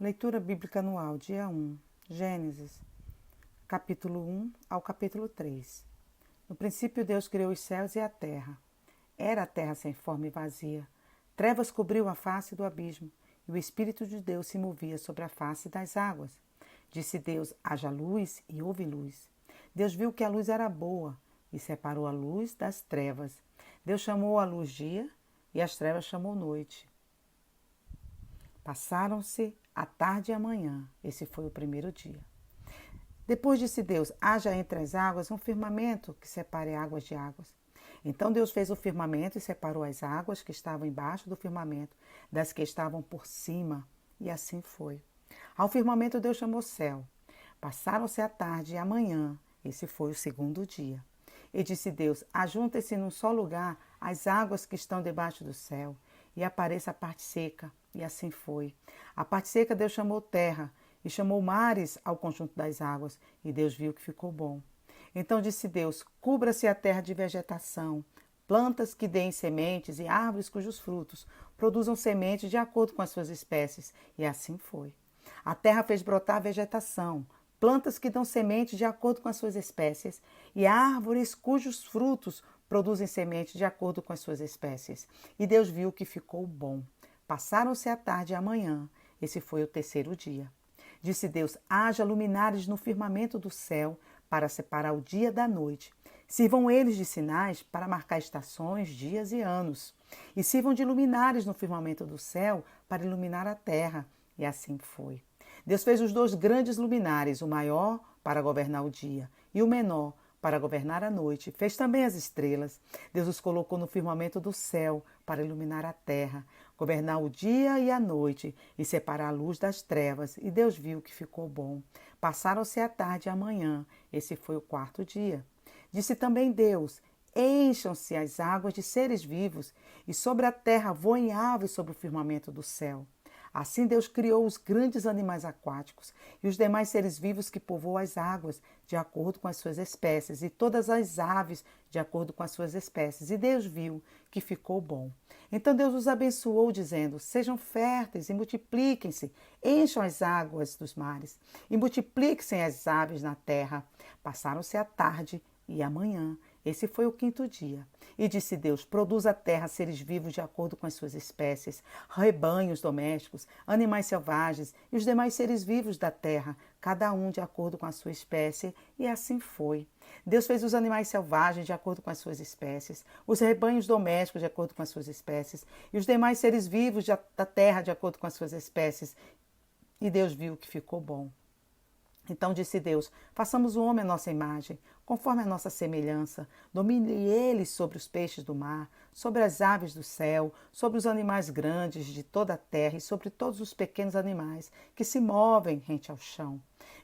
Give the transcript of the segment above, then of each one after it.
Leitura bíblica anual, dia 1, Gênesis, capítulo 1 ao capítulo 3. No princípio Deus criou os céus e a terra. Era a terra sem forma e vazia. Trevas cobriu a face do abismo, e o Espírito de Deus se movia sobre a face das águas. Disse Deus, haja luz, e houve luz. Deus viu que a luz era boa, e separou a luz das trevas. Deus chamou a luz dia, e as trevas chamou noite. Passaram-se a tarde e a manhã. Esse foi o primeiro dia. Depois disse Deus, haja entre as águas um firmamento que separe águas de águas. Então Deus fez o firmamento e separou as águas que estavam embaixo do firmamento das que estavam por cima. E assim foi. Ao firmamento Deus chamou céu. Passaram-se a tarde e a manhã. Esse foi o segundo dia. E disse Deus, ajuntem-se num só lugar as águas que estão debaixo do céu, e apareça a parte seca. E assim foi. A parte seca Deus chamou terra, e chamou mares ao conjunto das águas, e Deus viu que ficou bom. Então disse Deus, cubra-se a terra de vegetação, plantas que deem sementes e árvores cujos frutos produzam sementes de acordo com as suas espécies. E assim foi. A terra fez brotar vegetação, plantas que dão sementes de acordo com as suas espécies, e árvores cujos frutos produzem sementes de acordo com as suas espécies. E Deus viu que ficou bom. Passaram-se a tarde e a manhã. Esse foi o terceiro dia. Disse Deus, haja luminares no firmamento do céu para separar o dia da noite. Sirvam eles de sinais para marcar estações, dias e anos. E sirvam de luminares no firmamento do céu para iluminar a terra. E assim foi. Deus fez os dois grandes luminares, o maior para governar o dia e o menor para governar a noite. Fez também as estrelas. Deus os colocou no firmamento do céu para iluminar a terra, governar o dia e a noite e separar a luz das trevas. E Deus viu que ficou bom. Passaram-se a tarde e a manhã. Esse foi o quarto dia. Disse também Deus, encham-se as águas de seres vivos e sobre a terra voem aves sobre o firmamento do céu. Assim Deus criou os grandes animais aquáticos e os demais seres vivos que povoam as águas, de acordo com as suas espécies, e todas as aves, de acordo com as suas espécies. E Deus viu que ficou bom. Então Deus os abençoou, dizendo, sejam férteis e multipliquem-se, encham as águas dos mares e multipliquem-se as aves na terra. Passaram-se a tarde e a manhã. Esse foi o quinto dia. E disse Deus, produz a terra seres vivos de acordo com as suas espécies, rebanhos domésticos, animais selvagens e os demais seres vivos da terra, cada um de acordo com a sua espécie. E assim foi. Deus fez os animais selvagens de acordo com as suas espécies, os rebanhos domésticos de acordo com as suas espécies e os demais seres vivos da terra de acordo com as suas espécies. E Deus viu que ficou bom. Então disse Deus, façamos o homem à nossa imagem, conforme a nossa semelhança. Domine ele sobre os peixes do mar, sobre as aves do céu, sobre os animais grandes de toda a terra e sobre todos os pequenos animais que se movem rente ao chão.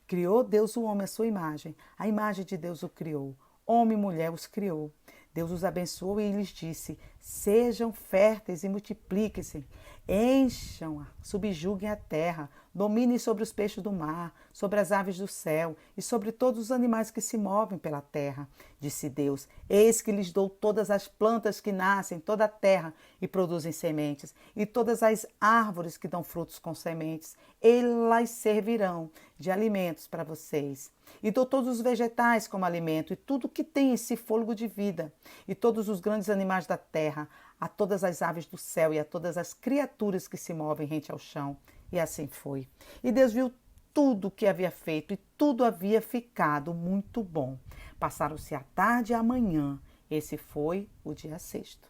Criou Deus o homem à sua imagem, a imagem de Deus o criou. Homem e mulher os criou. Deus os abençoou e lhes disse, sejam férteis e multipliquem-se, encham-a, subjuguem a terra, dominem sobre os peixes do mar, sobre as aves do céu e sobre todos os animais que se movem pela terra. Disse Deus, eis que lhes dou todas as plantas que nascem em toda a terra e produzem sementes, e todas as árvores que dão frutos com sementes, elas servirão de alimentos para vocês. E dou todos os vegetais como alimento, e tudo que tem em si fôlego de vida, e todos os grandes animais da terra, a todas as aves do céu e a todas as criaturas que se movem rente ao chão. E assim foi. E Deus viu tudo o que havia feito, e tudo havia ficado muito bom. Passaram-se a tarde e a manhã. Esse foi o dia sexto.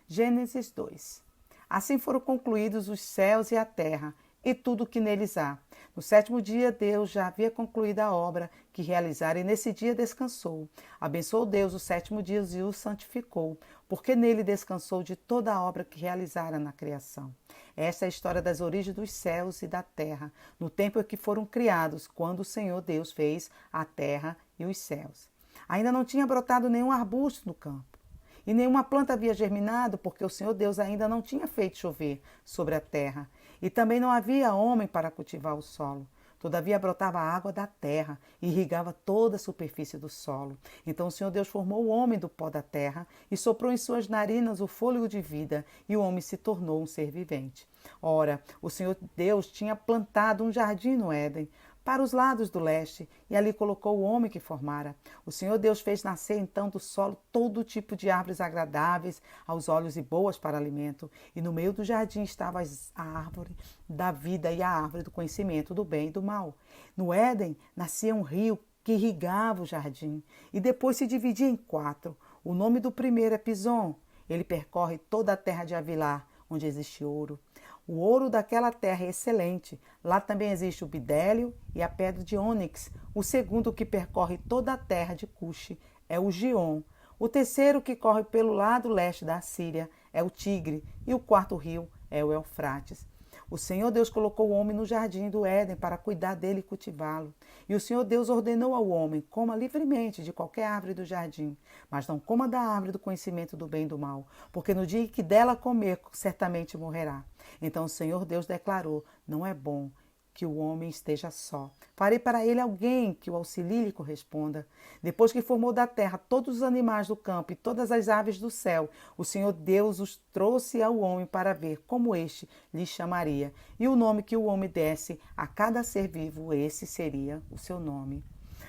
Gênesis 2. Assim foram concluídos os céus e a terra, e tudo o que neles há. No sétimo dia, Deus já havia concluído a obra que realizara, e nesse dia descansou. Abençoou Deus o sétimo dia e o santificou, porque nele descansou de toda a obra que realizara na criação. Esta é a história das origens dos céus e da terra, no tempo em que foram criados, quando o Senhor Deus fez a terra e os céus. Ainda não tinha brotado nenhum arbusto no campo, e nenhuma planta havia germinado, porque o Senhor Deus ainda não tinha feito chover sobre a terra. E também não havia homem para cultivar o solo, Todavia brotava água da terra e irrigava toda a superfície do solo. Então o Senhor Deus formou o homem do pó da terra e soprou em suas narinas o fôlego de vida, e o homem se tornou um ser vivente. Ora, o Senhor Deus tinha plantado um jardim no Éden, para os lados do leste, e ali colocou o homem que formara. O Senhor Deus fez nascer então do solo todo tipo de árvores agradáveis aos olhos e boas para alimento, e no meio do jardim estava a árvore da vida e a árvore do conhecimento do bem e do mal. No Éden nascia um rio que irrigava o jardim, e depois se dividia em 4. O nome do primeiro é Pison. Ele percorre toda a terra de Havilá, onde existe ouro. O ouro daquela terra é excelente. Lá também existe o bidélio e a pedra de ônix. O segundo que percorre toda a terra de Cuxi é o Gion. O terceiro que corre pelo lado leste da Síria é o Tigre. E o quarto rio é o Eufrates. O Senhor Deus colocou o homem no jardim do Éden para cuidar dele e cultivá-lo. E o Senhor Deus ordenou ao homem: coma livremente de qualquer árvore do jardim, mas não coma da árvore do conhecimento do bem e do mal, porque no dia que dela comer, certamente morrerá. Então o Senhor Deus declarou: não é bom que o homem esteja só. Farei para ele alguém que o auxilie e lhe corresponda. Depois que formou da terra todos os animais do campo e todas as aves do céu, o Senhor Deus os trouxe ao homem para ver como este lhe chamaria. E o nome que o homem desse a cada ser vivo, esse seria o seu nome.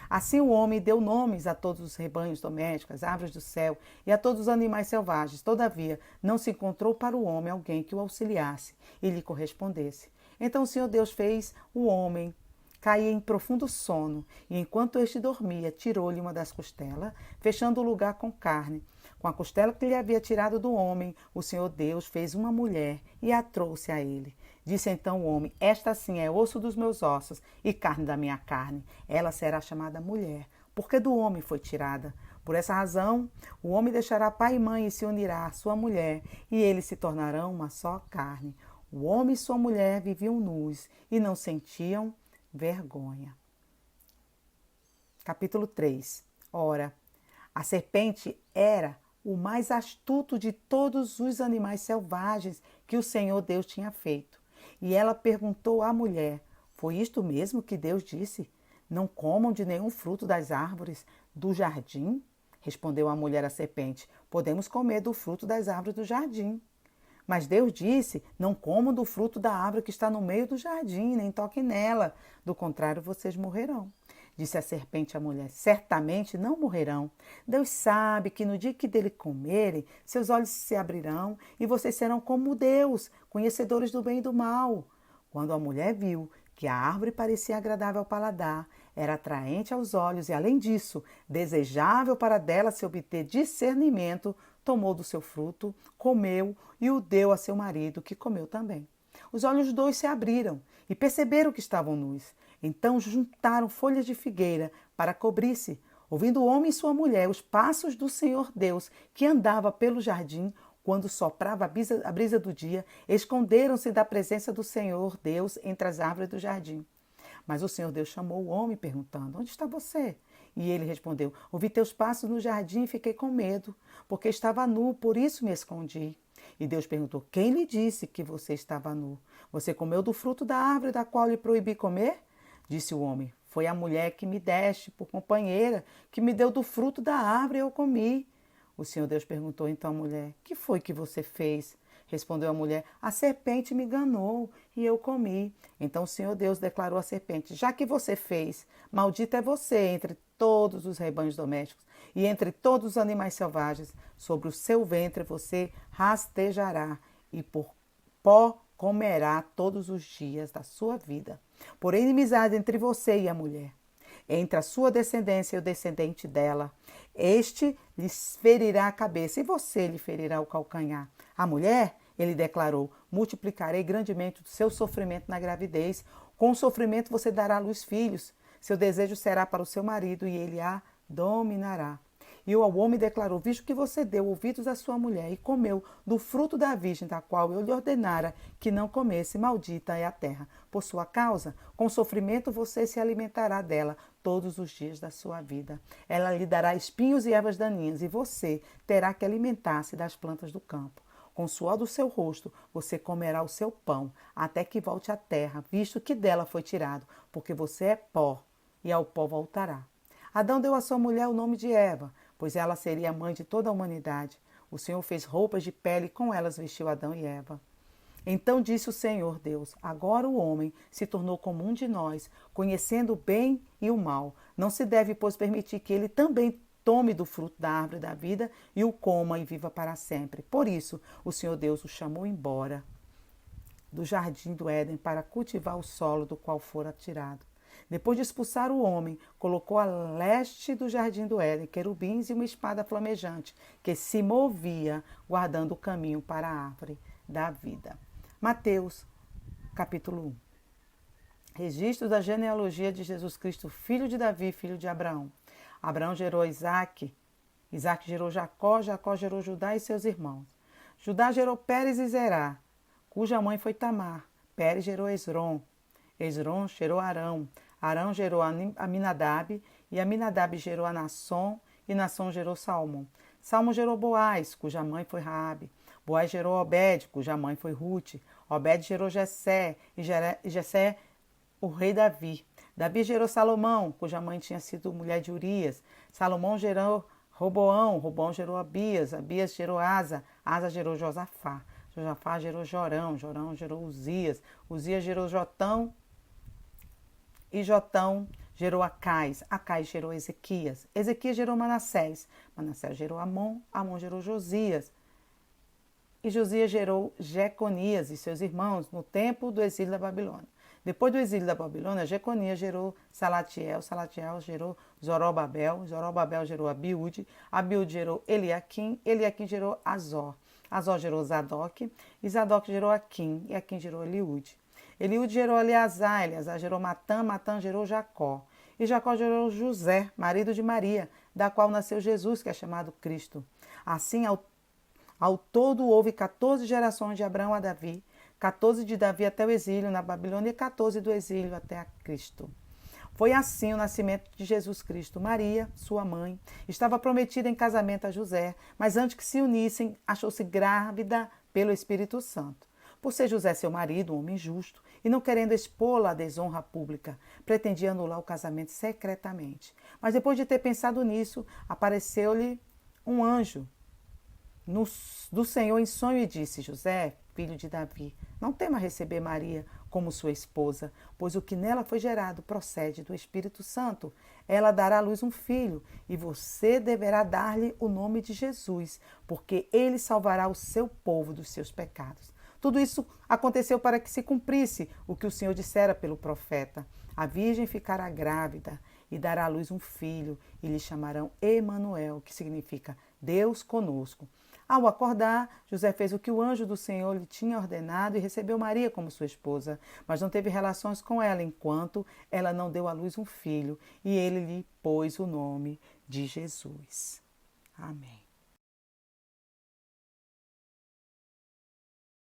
Assim o homem deu nomes a todos os rebanhos domésticos, às aves do céu e a todos os animais selvagens. Todavia, não se encontrou para o homem alguém que o auxiliasse e lhe correspondesse. Então o Senhor Deus fez o homem cair em profundo sono, e enquanto este dormia, tirou-lhe uma das costelas, fechando o lugar com carne. Com a costela que lhe havia tirado do homem, o Senhor Deus fez uma mulher e a trouxe a ele. Disse então o homem: esta sim é osso dos meus ossos e carne da minha carne. Ela será chamada mulher, porque do homem foi tirada. Por essa razão, o homem deixará pai e mãe e se unirá à sua mulher, e eles se tornarão uma só carne. O homem e sua mulher viviam nus e não sentiam vergonha. Capítulo 3. Ora, a serpente era o mais astuto de todos os animais selvagens que o Senhor Deus tinha feito. E ela perguntou à mulher: foi isto mesmo que Deus disse? Não comam de nenhum fruto das árvores do jardim? Respondeu a mulher à serpente: podemos comer do fruto das árvores do jardim. Mas Deus disse: não comam do fruto da árvore que está no meio do jardim, nem toquem nela, do contrário vocês morrerão. Disse a serpente à mulher: certamente não morrerão. Deus sabe que no dia que dele comerem, seus olhos se abrirão e vocês serão como Deus, conhecedores do bem e do mal. Quando a mulher viu que a árvore parecia agradável ao paladar, era atraente aos olhos e, além disso, desejável para dela se obter discernimento, tomou do seu fruto, comeu e o deu a seu marido, que comeu também. Os olhos dos dois se abriram e perceberam que estavam nus. Então juntaram folhas de figueira para cobrir-se. Ouvindo o homem e sua mulher os passos do Senhor Deus, que andava pelo jardim, quando soprava a brisa do dia, esconderam-se da presença do Senhor Deus entre as árvores do jardim. Mas o Senhor Deus chamou o homem, perguntando: onde está você? E ele respondeu: ouvi teus passos no jardim e fiquei com medo, porque estava nu, por isso me escondi. E Deus perguntou: quem lhe disse que você estava nu? Você comeu do fruto da árvore da qual lhe proibi comer? Disse o homem: foi a mulher que me deste por companheira, que me deu do fruto da árvore e eu comi. O Senhor Deus perguntou então à mulher: que foi que você fez? Respondeu a mulher: a serpente me enganou e eu comi. Então o Senhor Deus declarou à serpente: já que você fez, maldita é você entre todos os rebanhos domésticos e entre todos os animais selvagens. Sobre o seu ventre você rastejará e por pó comerá todos os dias da sua vida. Porém, inimizade entre você e a mulher, entre a sua descendência e o descendente dela. Este lhe ferirá a cabeça e você lhe ferirá o calcanhar. A mulher, ele declarou: multiplicarei grandemente o seu sofrimento na gravidez. Com o sofrimento você dará à luz filhos. Seu desejo será para o seu marido e ele a dominará. E o homem declarou: visto que você deu ouvidos à sua mulher e comeu do fruto da virgem, da qual eu lhe ordenara que não comesse, maldita é a terra. Por sua causa, com sofrimento você se alimentará dela todos os dias da sua vida. Ela lhe dará espinhos e ervas daninhas, e você terá que alimentar-se das plantas do campo. Com o suor do seu rosto você comerá o seu pão, até que volte à terra, visto que dela foi tirado, porque você é pó, e ao pó voltará. Adão deu à sua mulher o nome de Eva, pois ela seria a mãe de toda a humanidade. O Senhor fez roupas de pele e com elas vestiu Adão e Eva. Então disse o Senhor Deus: agora o homem se tornou como um de nós, conhecendo o bem e o mal. Não se deve, pois, permitir que ele também tome do fruto da árvore da vida e o coma e viva para sempre. Por isso, o Senhor Deus o chamou embora do jardim do Éden para cultivar o solo do qual fora tirado. Depois de expulsar o homem, colocou a leste do jardim do Éden querubins e uma espada flamejante que se movia, guardando o caminho para a árvore da vida. Mateus, capítulo 1. Registro da genealogia de Jesus Cristo, filho de Davi, filho de Abraão. Abraão gerou Isaque, Isaque gerou Jacó, Jacó gerou Judá e seus irmãos. Judá gerou Pérez e Zerá, cuja mãe foi Tamar. Pérez gerou Esrom, Esrom gerou Arão, Arão gerou Aminadab, e Aminadab gerou a Nasson, e Nasson gerou Salmão. Salmão gerou Boaz, cuja mãe foi Raabe. Boaz gerou Obed, cuja mãe foi Ruth. Obed gerou Jessé, e Jessé o rei Davi. Davi gerou Salomão, cuja mãe tinha sido mulher de Urias. Salomão gerou Roboão, Roboão gerou Abias, Abias gerou Asa, Asa gerou Josafá. Josafá gerou Jorão, Jorão gerou Uzias, Uzias gerou Jotão, e Jotão gerou Acais, Acais gerou Ezequias, Ezequias gerou Manassés, Manassés gerou Amon, Amon gerou Josias, e Josias gerou Jeconias e seus irmãos no tempo do exílio da Babilônia. Depois do exílio da Babilônia, Jeconias gerou Salatiel, Salatiel gerou Zorobabel, Zorobabel gerou Abiúde, Abiúde gerou Eliaquim, Eliaquim gerou Azor, Azor gerou Zadok, e Zadok gerou Aquim, e Aquim gerou Eliúde. Eliúde gerou Eleazar, Eleazar gerou Matã, Matã gerou Jacó, e Jacó gerou José, marido de Maria, da qual nasceu Jesus, que é chamado Cristo. Assim, ao todo houve 14 gerações de Abraão a Davi, 14 de Davi até o exílio na Babilônia e 14 do exílio até a Cristo. Foi assim o nascimento de Jesus Cristo. Maria, sua mãe, estava prometida em casamento a José, mas antes que se unissem, achou-se grávida pelo Espírito Santo. Por ser José seu marido, um homem justo, e não querendo expô-la à desonra pública, pretendia anular o casamento secretamente. Mas depois de ter pensado nisso, apareceu-lhe um anjo do Senhor em sonho e disse: José, filho de Davi, não tema receber Maria como sua esposa, pois o que nela foi gerado procede do Espírito Santo. Ela dará à luz um filho, e você deverá dar-lhe o nome de Jesus, porque ele salvará o seu povo dos seus pecados. Tudo isso aconteceu para que se cumprisse o que o Senhor dissera pelo profeta. A virgem ficará grávida e dará à luz um filho, e lhe chamarão Emanuel, que significa Deus conosco. Ao acordar, José fez o que o anjo do Senhor lhe tinha ordenado e recebeu Maria como sua esposa, mas não teve relações com ela enquanto ela não deu à luz um filho, e ele lhe pôs o nome de Jesus. Amém.